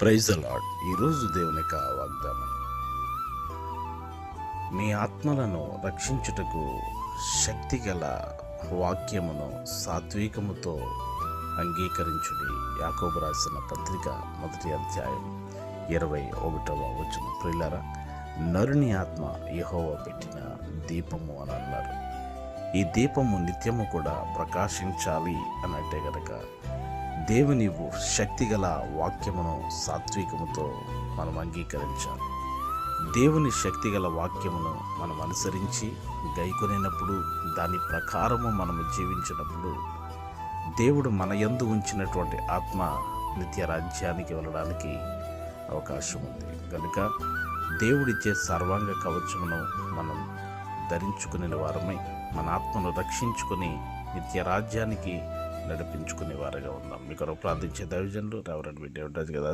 Praise the lord. ఈరోజు దేవుని యొక్క వాగ్దానం, మీ ఆత్మలను రక్షించుటకు శక్తిగల వాక్యమును సాత్వికముతో అంగీకరించుడి. యాకోబు రాసిన పత్రిక 1వ అధ్యాయం 21వ వచనం. ప్రియులారా, నరుని ఆత్మ యెహోవా పెట్టిన దీపము అని అన్నారు. ఈ దీపము నిత్యము కూడా ప్రకాశించాలి అనంటే గనక దేవుని శక్తిగల వాక్యమును సాత్వికముతో మనం అంగీకరించాలి. దేవుని శక్తిగల వాక్యమును మనం అనుసరించి గైకొనినప్పుడు, దాని ప్రకారము మనము జీవించినప్పుడు, దేవుడు మన యందు ఉంచినటువంటి ఆత్మ నిత్య రాజ్యానికి వెళ్ళడానికి అవకాశం ఉంది. కనుక దేవుడిచ్చే సర్వాంగ కవచమును మనం ధరించుకునే వారమై మన ఆత్మను రక్షించుకుని నిత్య రాజ్యానికి నడిపించుకునే వారుగా ఉన్నాం. మీ కొరకు ప్రార్థించే దైవజనులు రెవరెండ్ విడ్డేవ్ రాజు గారు.